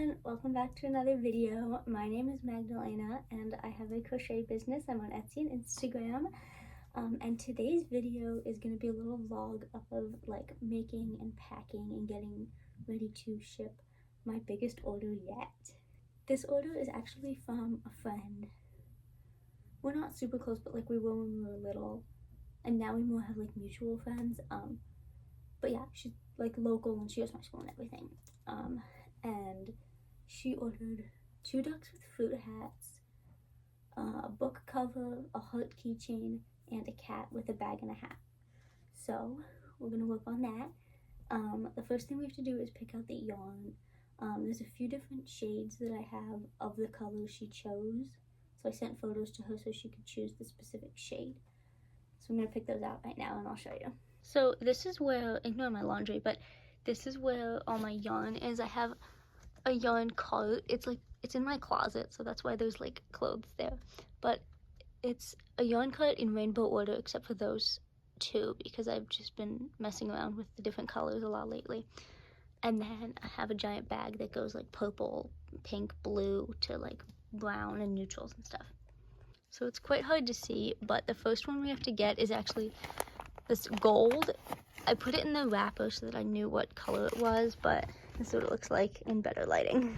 everyone, welcome back to another video. My name is Magdalena and I have a crochet business. I'm on Etsy and Instagram. And today's video is going to be a little vlog of like making and packing and getting ready to ship my biggest order yet. This order is actually from a friend. We're not super close, but like we were when we were little, and now we more have like mutual friends. But yeah, she's like local and she goes to my school and everything. And she ordered 2 ducks with fruit hats, a book cover, a heart keychain, and a cat with a bag and a hat. So we're gonna work on that. The first thing we have to do is pick out the yarn. There's a few different shades that I have of the colors she chose. So I sent photos to her so she could choose the specific shade. So I'm gonna pick those out right now and I'll show you. So this is where, ignore my laundry, but this is where all my yarn is. I have a yarn cart. It's in my closet, so that's why there's like clothes there. But it's a yarn cart in rainbow order except for those 2 because I've just been messing around with the different colors a lot lately. And then I have a giant bag that goes like purple, pink, blue to like brown and neutrals and stuff. So it's quite hard to see, but the first one we have to get is actually this gold. I put it in the wrapper so that I knew what color it was, but this is what it looks like in better lighting.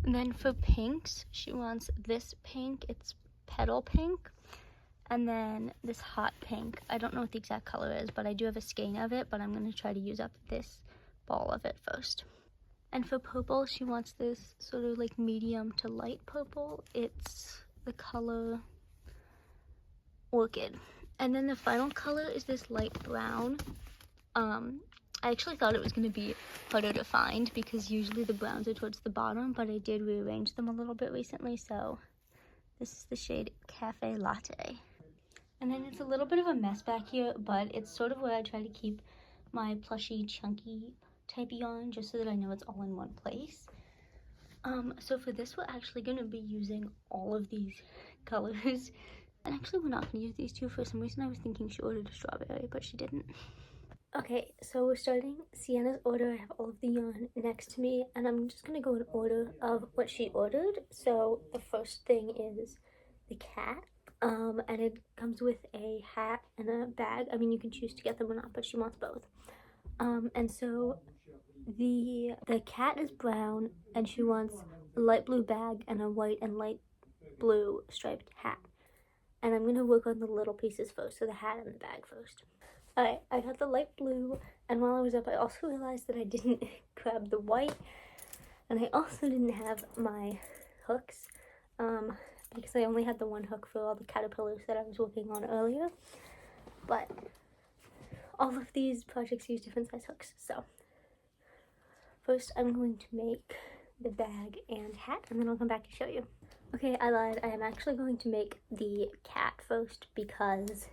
And then for pinks, she wants this pink. It's petal pink. And then this hot pink. I don't know what the exact color is, but I do have a skein of it, but I'm going to try to use up this ball of it first. And for purple, she wants this sort of like medium to light purple. It's the color Orchid. And then the final color is this light brown. I actually thought it was going to be harder to find because usually the browns are towards the bottom, but I did rearrange them a little bit recently, so this is the shade Cafe Latte. And then it's a little bit of a mess back here, but it's sort of where I try to keep my plushy, chunky type yarn just so that I know it's all in one place. So for this, we're actually going to be using all of these colors. And actually, we're not going to use these 2. For some reason, I was thinking she ordered a strawberry, but she didn't. Okay, so we're starting Sienna's order. I have all of the yarn next to me, and I'm just going to go in order of what she ordered. So the first thing is the cat, and it comes with a hat and a bag. I mean, you can choose to get them or not, but she wants both. And so the cat is brown, and she wants a light blue bag and a white and light blue striped hat. And I'm going to work on the little pieces first, so the hat and the bag first. Alright, I got the light blue, and while I was up, I also realized that I didn't grab the white, and I also didn't have my hooks, because I only had the 1 hook for all the caterpillars that I was working on earlier. But all of these projects use different size hooks, so first I'm going to make the bag and hat, and then I'll come back and show you. Okay, I lied. I am actually going to make the cat first because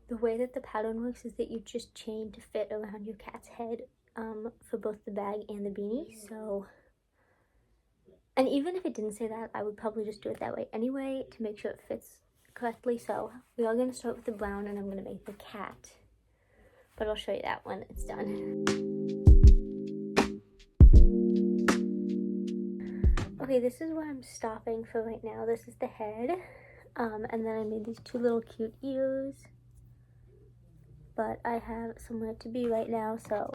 the way that the pattern works is that you just chain to fit around your cat's head for both the bag and the beanie. So, and even if it didn't say that, I would probably just do it that way anyway to make sure it fits correctly. So we are going to start with the brown, and I'm going to make the cat, but I'll show you that when it's done. Okay, this is where I'm stopping for right now. This is the head, and then I made these 2 little cute ears, but I have somewhere to be right now, so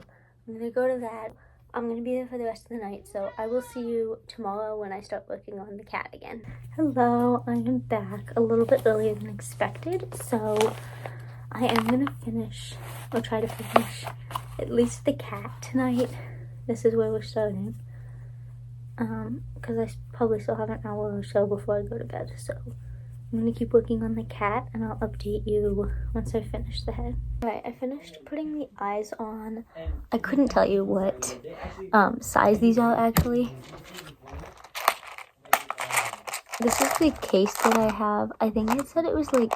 I'm gonna go to that. I'm gonna be there for the rest of the night, so I will see you tomorrow when I start working on the cat again. Hello, I am back a little bit earlier than expected, so I am gonna finish, or try to finish, at least the cat tonight. This is where we're starting. Because I probably still have an hour or so before I go to bed, so I'm going to keep working on the cat, and I'll update you once I finish the head. Alright, I finished putting the eyes on. I couldn't tell you what size these are, actually. This is the case that I have. I think it said it was like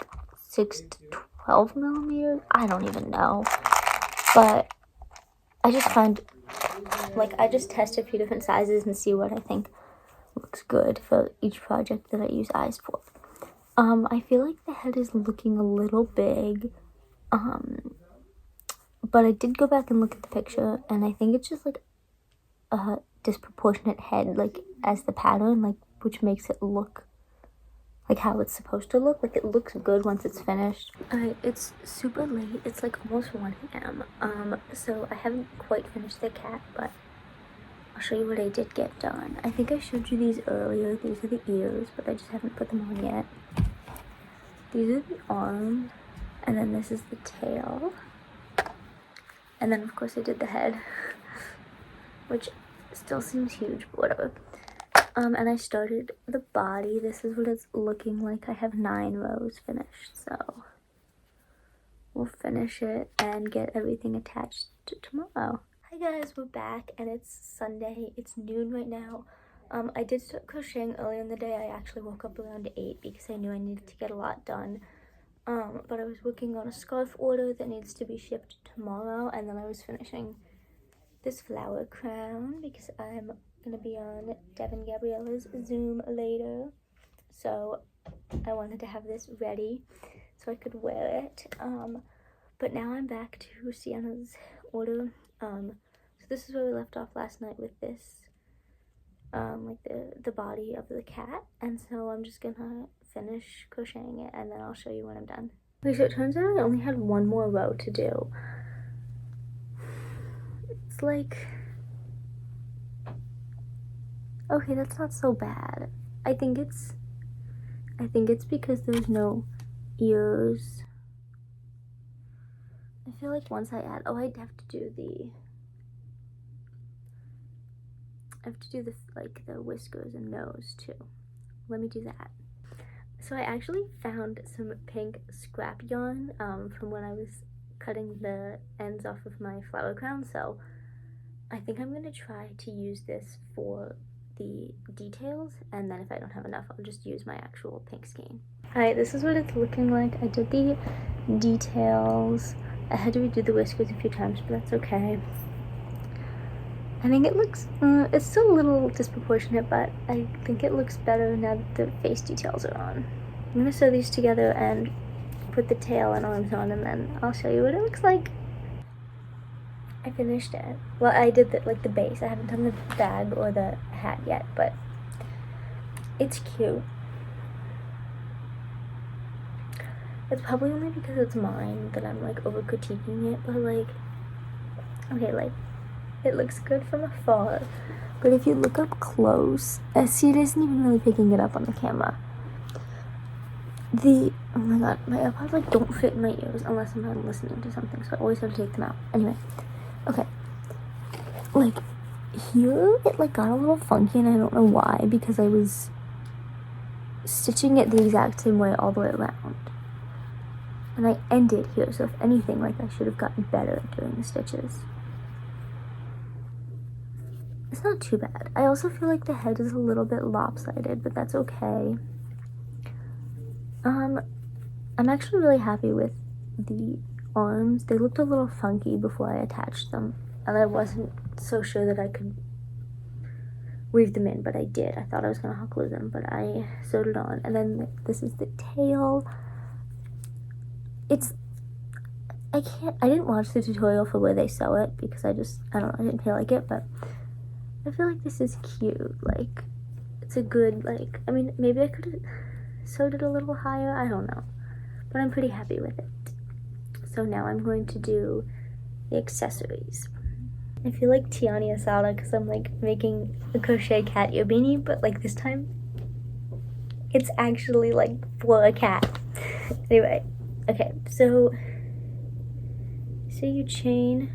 6 to 12 millimeters. I don't even know. But I just find, like, I just test a few different sizes and see what I think looks good for each project that I use eyes for. I feel like the head is looking a little big, but I did go back and look at the picture, and I think it's just like a disproportionate head, like, as the pattern, like, which makes it look like how it's supposed to look. Like, it looks good once it's finished. Alright, it's super late. It's like almost 1 a.m. So I haven't quite finished the cat, but I'll show you what I did get done. I think I showed you these earlier. These are the ears, but I just haven't put them on yet. These are the arms, and then this is the tail. And then, of course, I did the head, which still seems huge, but whatever. And I started the body. This is what it's looking like. I have 9 rows finished, so we'll finish it and get everything attached to tomorrow. Hi guys, we're back, and it's Sunday. It's noon right now. I did start crocheting earlier in the day. I actually woke up around 8 because I knew I needed to get a lot done. But I was working on a scarf order that needs to be shipped tomorrow, and then I was finishing this flower crown because I'm gonna be on Devin Gabriella's Zoom later, so I wanted to have this ready so I could wear it. But now I'm back to Sienna's order. So this is where we left off last night with this, like the body of the cat, and so I'm just gonna finish crocheting it and then I'll show you when I'm done. Okay, so it turns out I only had 1 more row to do. It's like, okay, that's not so bad. I think it's because there's no ears. I feel like once I add, I'd have to do the like the whiskers and nose too. Let me do that. So I actually found some pink scrap yarn from when I was cutting the ends off of my flower crown, so I think I'm gonna try to use this for the details, and then if I don't have enough, I'll just use my actual pink skein. Alright, this is what it's looking like. I did the details. I had to redo the whiskers a few times, but that's okay. I think it looks, it's still a little disproportionate, but I think it looks better now that the face details are on. I'm gonna sew these together and put the tail and arms on, and then I'll show you what it looks like. I finished it. Well, I did the base. I haven't done the bag or the hat yet, but it's cute. It's probably only because it's mine that I'm like over critiquing it, but like, okay, like, it looks good from afar, but if you look up close, see, it isn't even really picking it up on the camera. Oh my god, my AirPods like don't fit in my ears unless I'm not listening to something, so I always have to take them out. Anyway, okay, like here it like got a little funky, and I don't know why, because I was stitching it the exact same way all the way around, and I ended here, so if anything, like, I should have gotten better at doing the stitches. It's not too bad. I also feel like the head is a little bit lopsided, but that's okay. I'm actually really happy with the arms. They looked a little funky before I attached them, and I wasn't so sure that I could weave them in, but I did. I thought I was gonna hot glue them, but I sewed it on. And then this is the tail. I didn't watch the tutorial for where they sew it because I don't know, I didn't feel like it, but I feel like this is cute. Like, it's a good, like, I mean, maybe I could have sewed it a little higher, I don't know, but I'm pretty happy with it. So now I'm going to do the accessories. I feel like Tiani Asada because I'm like making a crochet cat ear beanie, but like this time it's actually like for a cat. Anyway, okay, so you chain.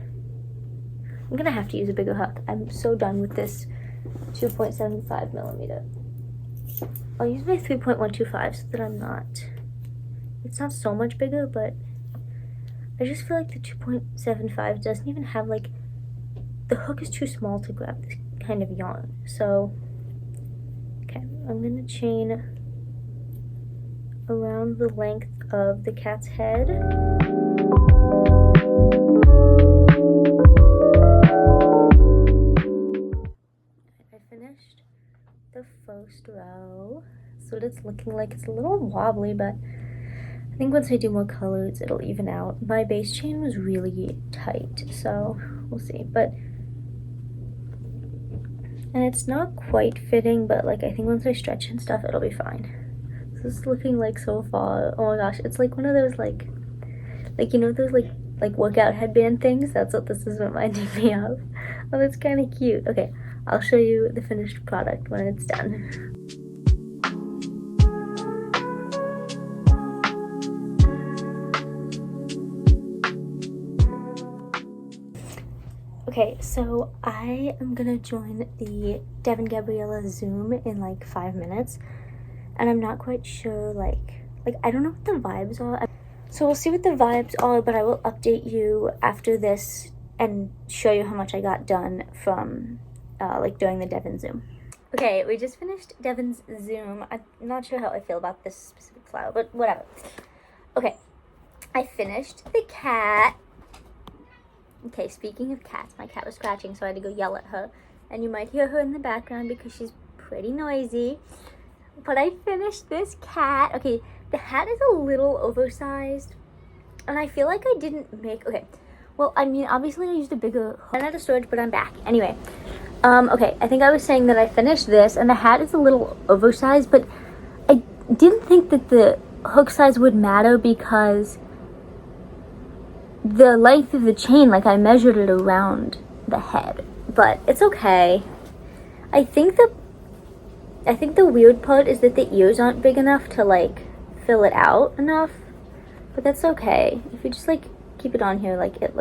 I'm gonna have to use a bigger hook. I'm so done with this 2.75 millimeter. I'll use my 3.125 so that it's not so much bigger, but I just feel like the 2.75 doesn't even have like, the hook is too small to grab this kind of yarn. So, okay, I'm gonna chain around the length of the cat's head. I finished the first row. So what it's looking like, it's a little wobbly, but I think once I do more colors, it'll even out. My base chain was really tight, so we'll see. But And it's not quite fitting, but like I think once I stretch and stuff, it'll be fine. This is looking like so far. Oh my gosh, it's like one of those like you know those like workout headband things? That's what this is reminding me of. Oh, that's kind of cute. Okay, I'll show you the finished product when it's done. Okay, so I am gonna join the Devin Gabriella Zoom in like 5 minutes, and I'm not quite sure like I don't know what the vibes are. So we'll see what the vibes are, but I will update you after this and show you how much I got done from like during the Devin Zoom. Okay, we just finished Devin's Zoom. I'm not sure how I feel about this specific flower, but whatever. Okay, I finished the cat. Okay, speaking of cats, my cat was scratching, so I had to go yell at her. And you might hear her in the background because she's pretty noisy. But I finished this cat. Okay, the hat is a little oversized. And I feel like I didn't make... Okay, well, I mean, obviously I used a bigger... I ran out of storage, but I'm back. Anyway, okay, I think I was saying that I finished this, and the hat is a little oversized, but I didn't think that the hook size would matter because... the length of the chain, like I measured it around the head, but it's okay. I think the weird part is that the ears aren't big enough to like fill it out enough, but that's okay. If you just like keep it on here, like it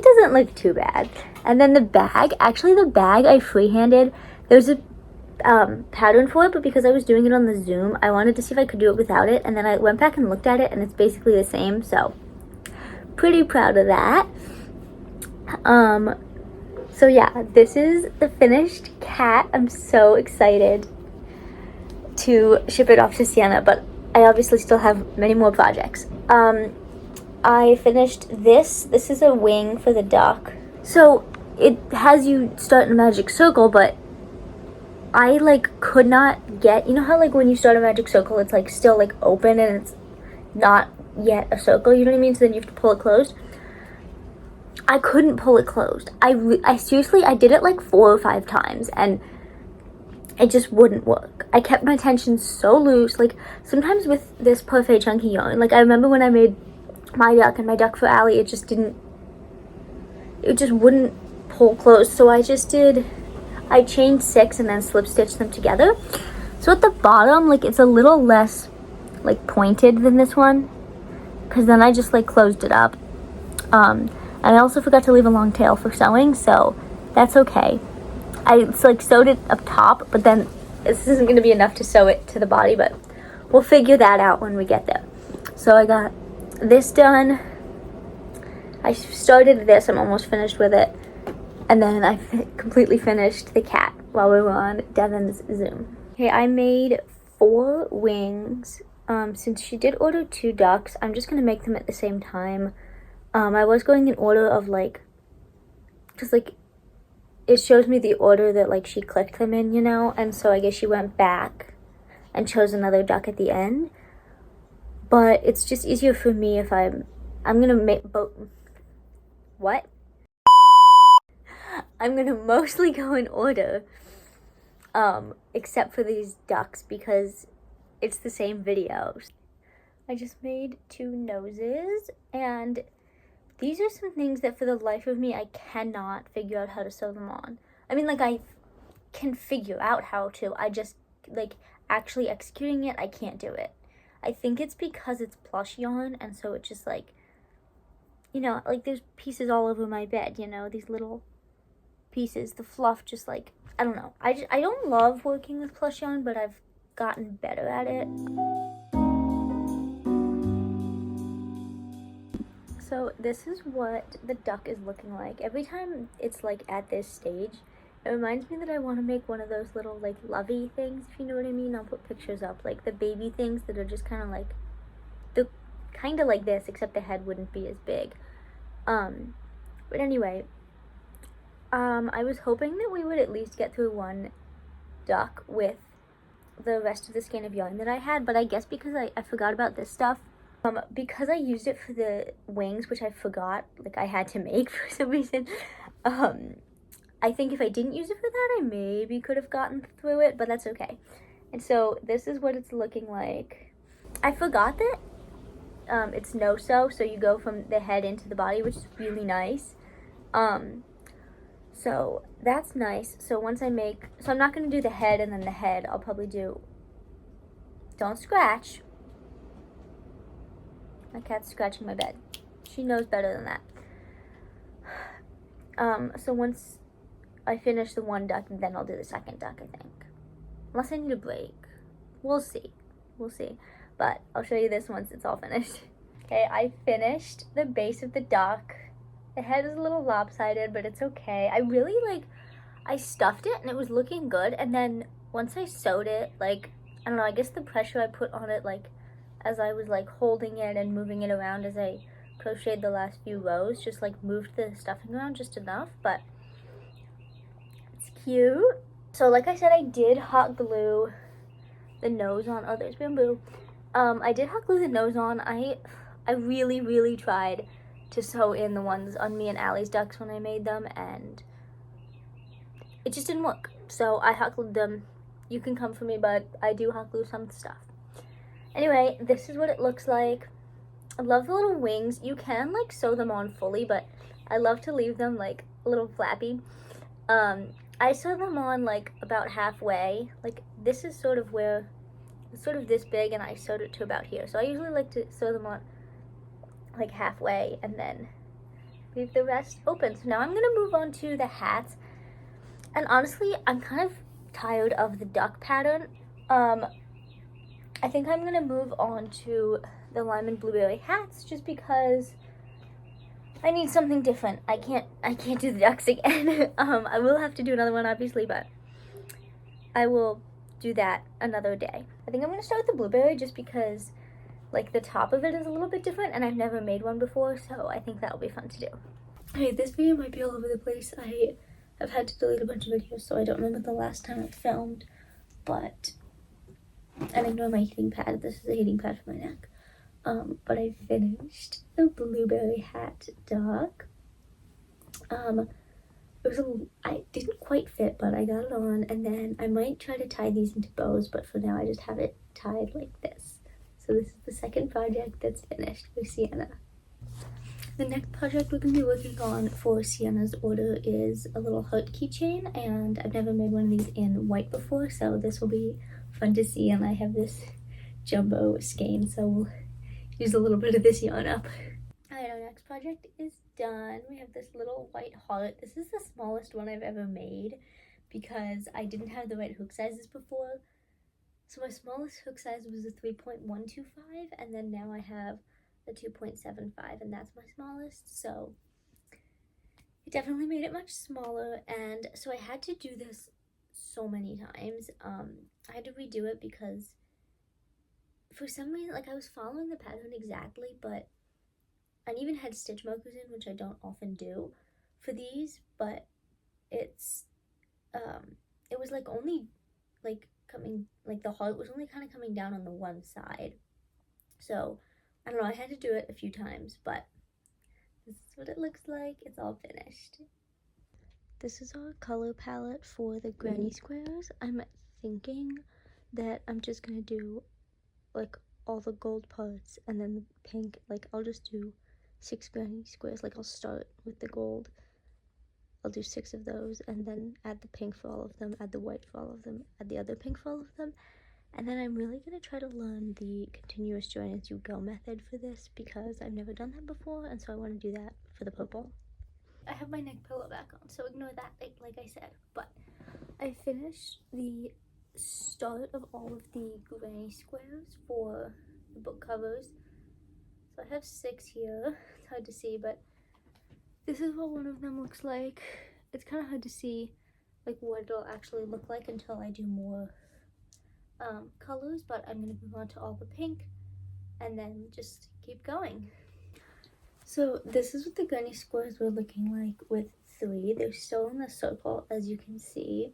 doesn't look too bad. And then the bag, actually the bag I freehanded. There's a pattern for it, but because I was doing it on the Zoom, I wanted to see if I could do it without it, and then I went back and looked at it and it's basically the same, so pretty proud of that. So yeah, this is the finished cat. I'm so excited to ship it off to Sienna, but I obviously still have many more projects. I finished this. This is a wing for the duck. So it has you start in a magic circle, but I like could not get, you know how like when you start a magic circle, it's like still like open and it's not yet a circle, you know what I mean? So then you have to pull it closed. I couldn't pull it closed. I seriously, I did it like 4 or 5 times and it just wouldn't work. I kept my tension so loose. Like sometimes with this Parfait chunky yarn, like I remember when I made my duck and my duck for Allie, it just wouldn't pull closed. So I chained 6 and then slip stitched them together. So at the bottom, like it's a little less like pointed than this one, because then I just like closed it up. And I also forgot to leave a long tail for sewing, so that's okay. I like sewed it up top, but then this isn't going to be enough to sew it to the body, but we'll figure that out when we get there. So I got this done. I started this, I'm almost finished with it. And then I completely finished the cat while we were on Devin's Zoom. Okay, I made 4 wings. Since she did order 2 ducks, I'm just going to make them at the same time. I was going in order of like, because like, it shows me the order that like she clicked them in, you know? And so I guess she went back and chose another duck at the end. But it's just easier for me if I'm going to make both. What? I'm going to mostly go in order, except for these ducks because it's the same videos. I just made 2 noses, and these are some things that for the life of me, I cannot figure out how to sew them on. I mean, like, I can figure out how to. I just, like, actually executing it, I can't do it. I think it's because it's plush yarn, and so it just, like, you know, like, there's pieces all over my bed, you know, these little pieces. The fluff just, like, I don't know. I don't love working with plush yarn, but I've gotten better at it. So this is what the duck is looking like. Every time it's like at this stage, it reminds me that I want to make one of those little like lovey things, if you know what I mean. I'll put pictures up, like the baby things that are just kind of like, the kind of like this, except the head wouldn't be as big. But anyway, I was hoping that we would at least get through 1 duck with the rest of the skein of yarn that I had, but I guess because I forgot about this stuff, because I used it for the wings, which I forgot, like I had to make for some reason, I think if I didn't use it for that, I maybe could have gotten through it, but that's okay. And so this is what it's looking like. I forgot that it's no-sew, so you go from the head into the body, which is really nice. So that's nice. So once I make, so I'm not going to do the head and then the head. I'll probably do, don't scratch. My cat's scratching my bed. She knows better than that. So once I finish the one duck, then I'll do the second duck, I think. Unless I need a break. We'll see. We'll see. But I'll show you this once it's all finished. Okay, I finished the base of the duck. The head is a little lopsided, but it's okay. I really I stuffed it and it was looking good. And then once I sewed it, I don't know, I guess the pressure I put on it, as I was holding it and moving it around as I crocheted the last few rows, just moved the stuffing around just enough, but it's cute. So like I said, I did hot glue the nose on. Oh, there's bamboo. I did hot glue the nose on. I really tried to sew in the ones on me and Allie's ducks when I made them, and it just didn't work. So I hot glued them. You can come for me, but I do hot glue some stuff. Anyway, this is what it looks like. I love the little wings. You can sew them on fully, but I love to leave them a little flappy. I sewed them on about halfway. This is sort of where it's sort of this big, and I sewed it to about here. So I usually like to sew them on halfway and then leave the rest open. So now I'm gonna move on to the hats. And honestly, I'm kind of tired of the duck pattern. I think I'm gonna move on to the lime and blueberry hats just because I need something different. I can't do the ducks again. I will have to do another one obviously, but I will do that another day. I think I'm gonna start with the blueberry just because the top of it is a little bit different and I've never made one before, so I think that'll be fun to do. Okay, this video might be all over the place. I have had to delete a bunch of videos, so I don't remember the last time I filmed, but, and ignore my heating pad. This is a heating pad for my neck. But I finished the blueberry hat duck. I didn't quite fit, but I got it on, and then I might try to tie these into bows, but for now I just have it tied like this. So this is the second project that's finished for Sienna. The next project we're going to be working on for Sienna's order is a little heart keychain, and I've never made one of these in white before, so this will be fun to see, and I have this jumbo skein, so we'll use a little bit of this yarn up. Alright, our next project is done. We have this little white heart. This is the smallest one I've ever made because I didn't have the right hook sizes before. So my smallest hook size was a 3.125, and then now I have a 2.75, and that's my smallest. So it definitely made it much smaller, and so I had to do this so many times. I had to redo it because for some reason, I was following the pattern exactly, but I even had stitch markers in, which I don't often do for these, but it's, it was only coming, the heart was only kind of coming down on the one side. So, I don't know, I had to do it a few times, but this is what it looks like. It's all finished. This is our color palette for the granny squares. I'm thinking that I'm just gonna do all the gold parts and then the pink. I'll just do 6 granny squares. I'll start with the gold. I'll do 6 of those and then add the pink for all of them, add the white for all of them, add the other pink for all of them. And then I'm really gonna try to learn the continuous join as you go method for this because I've never done that before, and so I want to do that for the purple. I have my neck pillow back on, so ignore that, like I said. But I finished the start of all of the granny squares for the book covers. So I have 6 here. It's hard to see, but this is what one of them looks like. It's kind of hard to see what it'll actually look like until I do more colors, but I'm gonna move on to all the pink and then just keep going. So this is what the granny squares were looking like with 3. They're still in the circle, as you can see.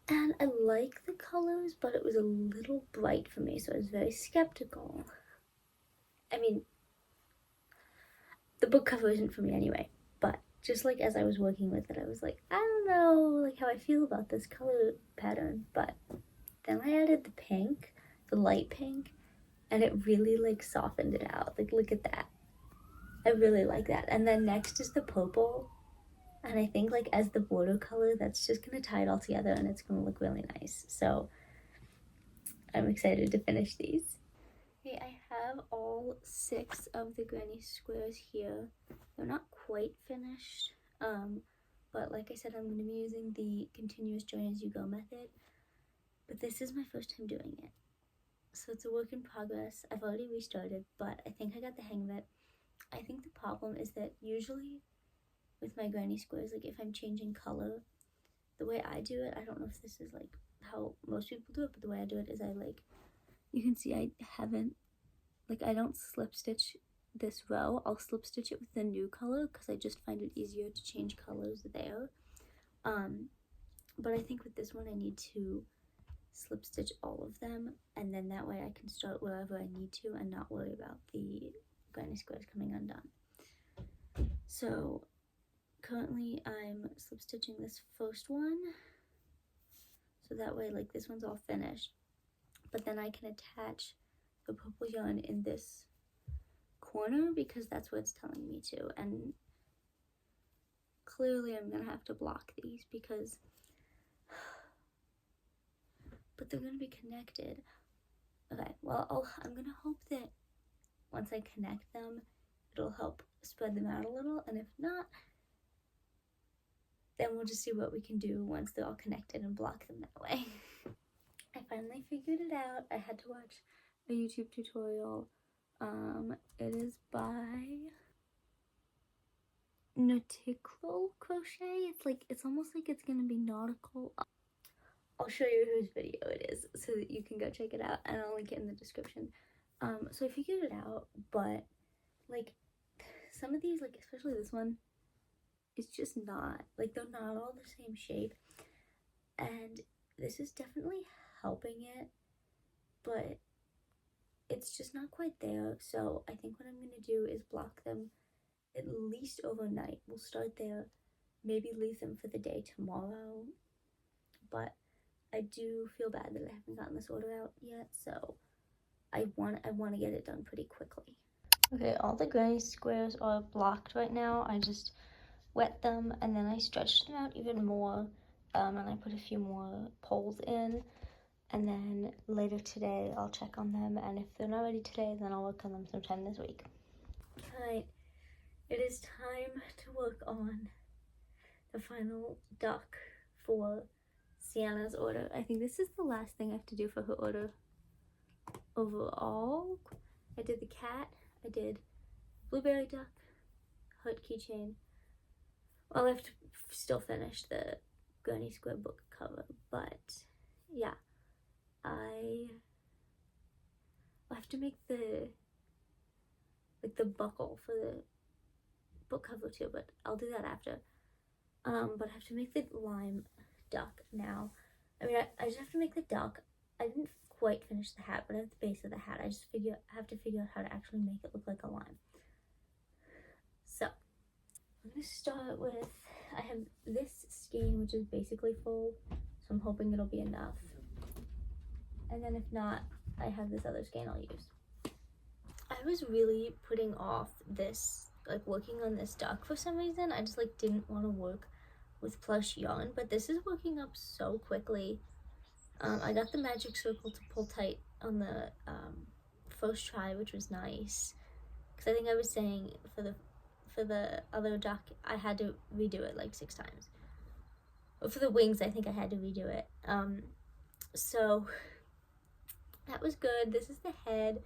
And I like the colors, but it was a little bright for me, so I was very skeptical. I mean, the book cover isn't for me anyway, but just like as I was working with it, I was like, I don't know like how I feel about this color pattern, but then I added the pink, the light pink, and it really like softened it out. Like look at that. I really like that. And then next is the purple. And I think like as the border color, that's just gonna tie it all together and it's gonna look really nice. So I'm excited to finish these. Okay, I have all 6 of the granny squares here. They're not quite finished, but like I said, I'm gonna be using the continuous join as you go method. But this is my first time doing it. So it's a work in progress. I've already restarted, but I think I got the hang of it. I think the problem is that usually with my granny squares, like if I'm changing color, the way I do it, I don't know if this is like how most people do it, but the way I do it is I like, you can see I haven't, like I don't slip stitch this row. I'll slip stitch it with the new color because I just find it easier to change colors there. But I think with this one I need to slip stitch all of them, and then that way I can start wherever I need to and not worry about the granny squares coming undone. So currently I'm slip stitching this first one, so that way like this one's all finished, but then I can attach the purple yarn in this corner because that's what it's telling me to. And clearly I'm gonna have to block these because but they're gonna be connected. Okay, well I'm gonna hope that once I connect them it'll help spread them out a little, and if not, then we'll just see what we can do once they're all connected and block them that way. I finally figured it out. I had to watch a YouTube tutorial. It is by Nautical Crochet. It's almost like it's gonna be nautical. I'll show you whose video it is so that you can go check it out, and I'll link it in the description. So I figured it out, but like some of these, like especially this one, it's just not, like they're not all the same shape, and this is definitely helping it, but it's just not quite there. So I think what I'm gonna do is block them at least overnight. We'll start there, maybe leave them for the day tomorrow, but I do feel bad that I haven't gotten this order out yet, so I want to get it done pretty quickly. Okay, all the granny squares are blocked right now. I just wet them and then I stretched them out even more, and I put a few more poles in, and then later today I'll check on them, and if they're not ready today then I'll work on them sometime this week. Alright, it is time to work on the final duck for Sienna's order. I think this is the last thing I have to do for her order overall. I did the cat, I did blueberry duck, heart keychain. Well, I have to still finish the granny square book cover, but yeah, I have to make the buckle for the book cover too, but I'll do that after. But I have to make the lime duck now. I mean, I just have to make the duck. I didn't quite finish the hat, but at the base of the hat I just have to figure out how to actually make it look like a lime. So I'm gonna start with, I have this skein which is basically full, so I'm hoping it'll be enough, and then if not, I have this other skein I'll use. I was really putting off this, like working on this duck for some reason. I just like didn't want to work with plush yarn, but this is working up so quickly. I got the magic circle to pull tight on the first try, which was nice, because I think I was saying for the other duck I had to redo it like 6 times. But for the wings I think I had to redo it. So that was good. This is the head,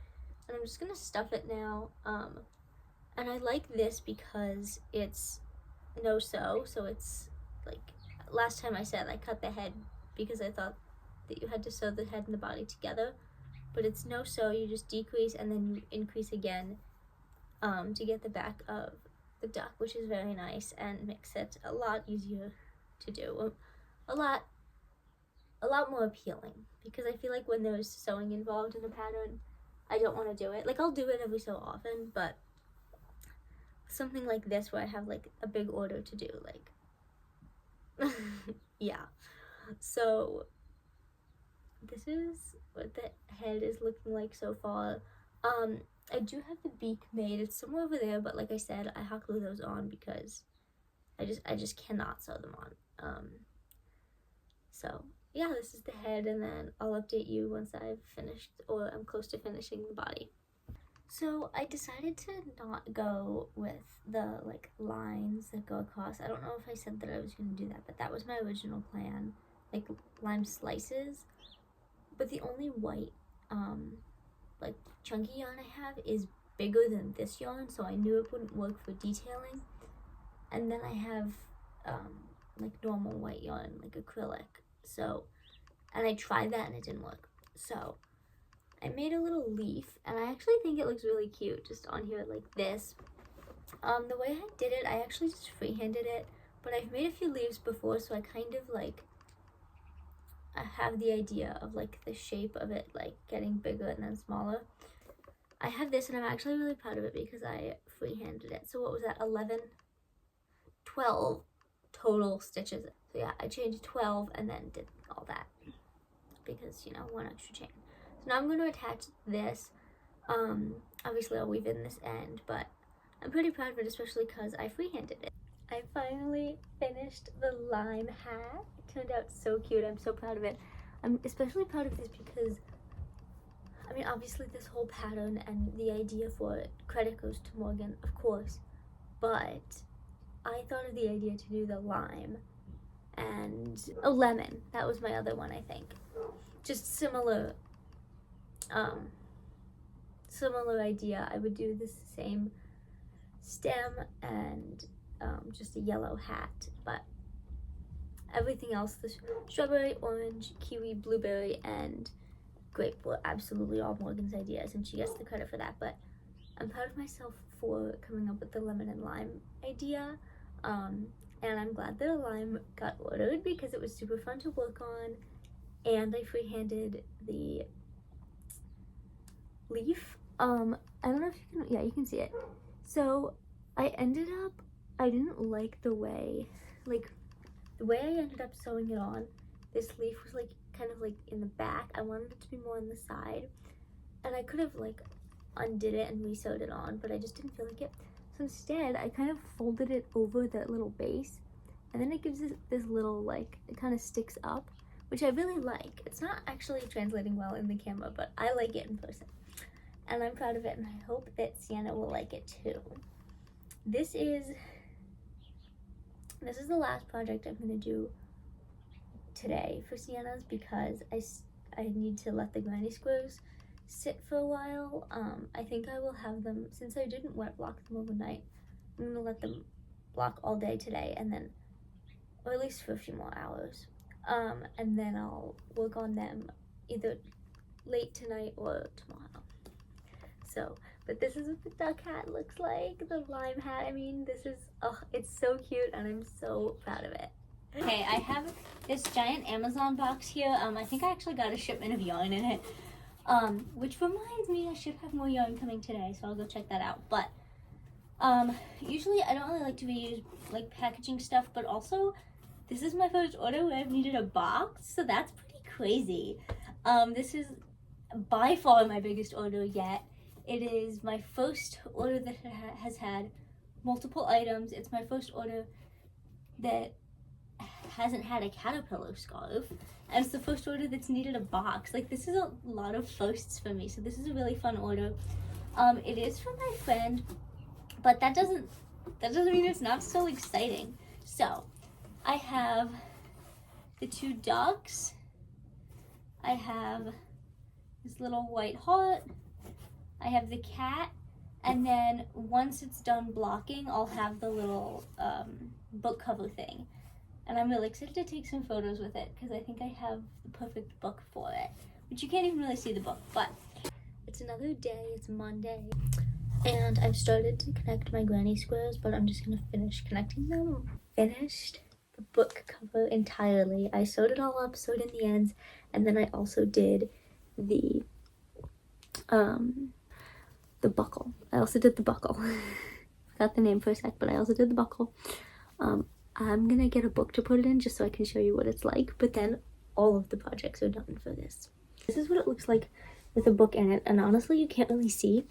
and I'm just gonna stuff it now. And I like this because it's no sew, so it's like last time I said I cut the head because I thought that you had to sew the head and the body together, but it's no sew. You just decrease and then you increase again to get the back of the duck, which is very nice and makes it a lot easier to do, a lot more appealing, because I feel like when there's sewing involved in a pattern I don't want to do it. Like I'll do it every so often, but something like this where I have like a big order to do, like yeah. So this is what the head is looking like so far. I do have the beak made. It's somewhere over there, but like I said, I hot glue those on because I just cannot sew them on. So yeah, this is the head, and then I'll update you once I've finished, or I'm close to finishing the body. So I decided to not go with the like lines that go across. I don't know if I said that I was going to do that, but that was my original plan, like lime slices. But the only white like chunky yarn I have is bigger than this yarn, so I knew it wouldn't work for detailing. And then I have like normal white yarn, like acrylic. So, and I tried that and it didn't work. So I made a little leaf, and I actually think it looks really cute just on here like this. The way I did it, I actually just freehanded it, but I've made a few leaves before, so I kind of like, I have the idea of like the shape of it like getting bigger and then smaller. I have this, and I'm actually really proud of it because I freehanded it. So what was that, 12 total stitches. So yeah, I changed 12 and then did all that because, you know, one extra chain. So now I'm going to attach this. Obviously I'll weave in this end, but I'm pretty proud of it, especially because I freehanded it. I finally finished the lime hat. It turned out so cute. I'm so proud of it. I'm especially proud of this because, I mean, obviously this whole pattern and the idea for it, credit goes to Morgan, of course, but I thought of the idea to do the lime and a lemon. That was my other one, I think. Just similar idea. I would do the same stem and just a yellow hat, but everything else, the strawberry, orange, kiwi, blueberry, and grape were absolutely all Morgan's ideas, and she gets the credit for that. But I'm proud of myself for coming up with the lemon and lime idea, and I'm glad that a lime got ordered because it was super fun to work on, and I freehanded the leaf. I don't know if you can, yeah, you can see it. So I didn't like the way I ended up sewing it on. This leaf was like kind of like in the back. I wanted it to be more on the side, and I could have like undid it and re-sewed it on, but I just didn't feel like it. So instead I kind of folded it over that little base, and then it gives it this little, like, it kind of sticks up, which I really like. It's not actually translating well in the camera, but I like it in person, and I'm proud of it, and I hope that Sienna will like it too. This is the last project I'm going to do today for Sienna's because I need to let the granny squares sit for a while. I think I will have them, since I didn't wet block them overnight, I'm going to let them block all day today, and then, or at least for a few more hours, and then I'll work on them either late tonight or tomorrow. So, but this is what the duck hat looks like, the lime hat. I mean, this is, oh, it's so cute, and I'm so proud of it. Okay, I have this giant Amazon box here. I think I actually got a shipment of yarn in it, which reminds me I should have more yarn coming today, so I'll go check that out. But usually I don't really like to reuse like packaging stuff, but also this is my first order where I've needed a box, so that's pretty crazy. This is by far my biggest order yet. It is my first order that has had multiple items. It's my first order that hasn't had a caterpillar scarf, and it's the first order that's needed a box. Like, this is a lot of firsts for me, so this is a really fun order. It is from my friend, but that doesn't mean it's not still exciting. So I have the two ducks, I have this little white heart, I have the cat, and then once it's done blocking, I'll have the little book cover thing. And I'm really excited to take some photos with it because I think I have the perfect book for it. But you can't even really see the book, but it's another day, it's Monday. And I've started to connect my granny squares, but I'm just gonna finish connecting them. Finished the book cover entirely. I sewed it all up, sewed in the ends, and then I also did the buckle. I also did the buckle. forgot the name for a sec, but I also did the buckle. I'm gonna get a book to put it in just so I can show you what it's like, but then all of the projects are done for this. This is what it looks like with a book in it, and honestly you can't really see,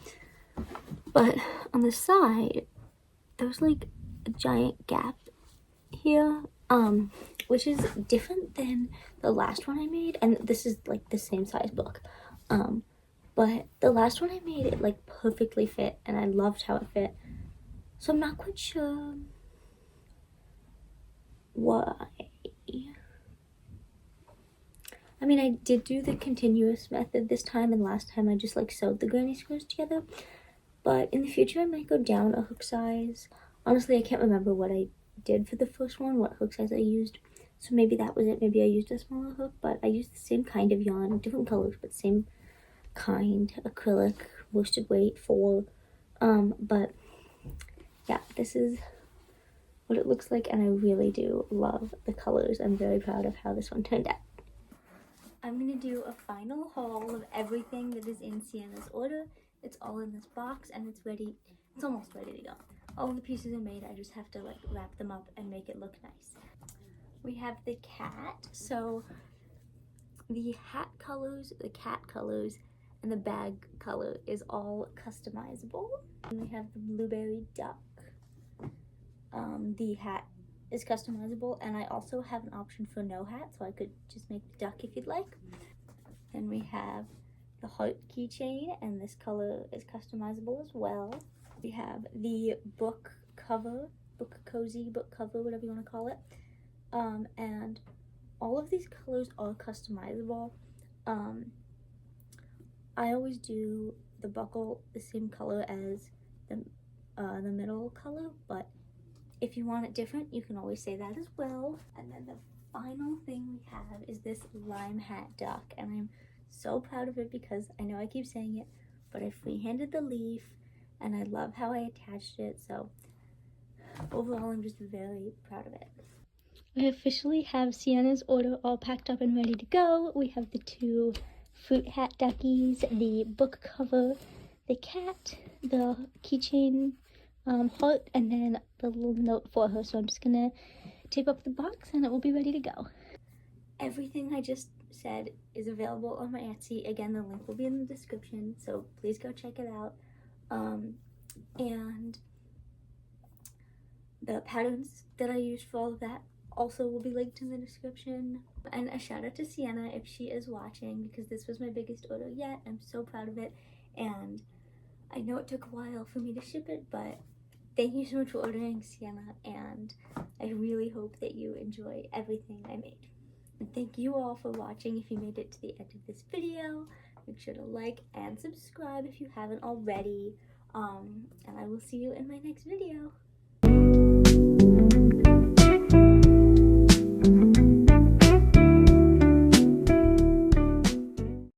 but on the side there's like a giant gap here, which is different than the last one I made, and this is like the same size book, but the last one I made, it like perfectly fit and I loved how it fit, so I'm not quite sure why. I mean, I did do the continuous method this time, and last time I just like sewed the granny squares together, but in the future I might go down a hook size. Honestly, I can't remember what I did for the first one, what hook size I used, so maybe that was it. Maybe I used a smaller hook, but I used the same kind of yarn, different colors, but same kind, acrylic, worsted weight, 4. But yeah, this is what it looks like, and I really do love the colors. I'm very proud of how this one turned out. I'm gonna do a final haul of everything that is in Sienna's order. It's all in this box and it's ready. It's almost ready to go. All the pieces are made. I just have to like wrap them up and make it look nice. We have the cat. So the hat colors, the cat colors, and the bag color is all customizable. And we have the blueberry duck. The hat is customizable, and I also have an option for no hat, so I could just make the duck if you'd like. Then we have the heart keychain, and this color is customizable as well. We have the book cover, book cozy, book cover, whatever you want to call it. And all of these colors are customizable. I always do the buckle the same color as the middle color, but if you want it different, you can always say that as well. And then the final thing we have is this lime hat duck, and I'm so proud of it because I know I keep saying it, but I freehanded the leaf and I love how I attached it, so overall I'm just very proud of it. I officially have Sienna's order all packed up and ready to go. We have the 2 fruit hat duckies, the book cover, the cat, the keychain heart, and then the little note for her. So I'm just gonna tape up the box and it will be ready to go. Everything I just said is available on my Etsy. Again, the link will be in the description, so please go check it out. And the patterns that I used for all of that also will be linked in the description. And a shout out to Sienna if she is watching, because this was my biggest order yet. I'm so proud of it, and I know it took a while for me to ship it, but thank you so much for ordering, Sienna, and I really hope that you enjoy everything I made. And thank you all for watching. If you made it to the end of this video, make sure to like and subscribe if you haven't already. And I will see you in my next video.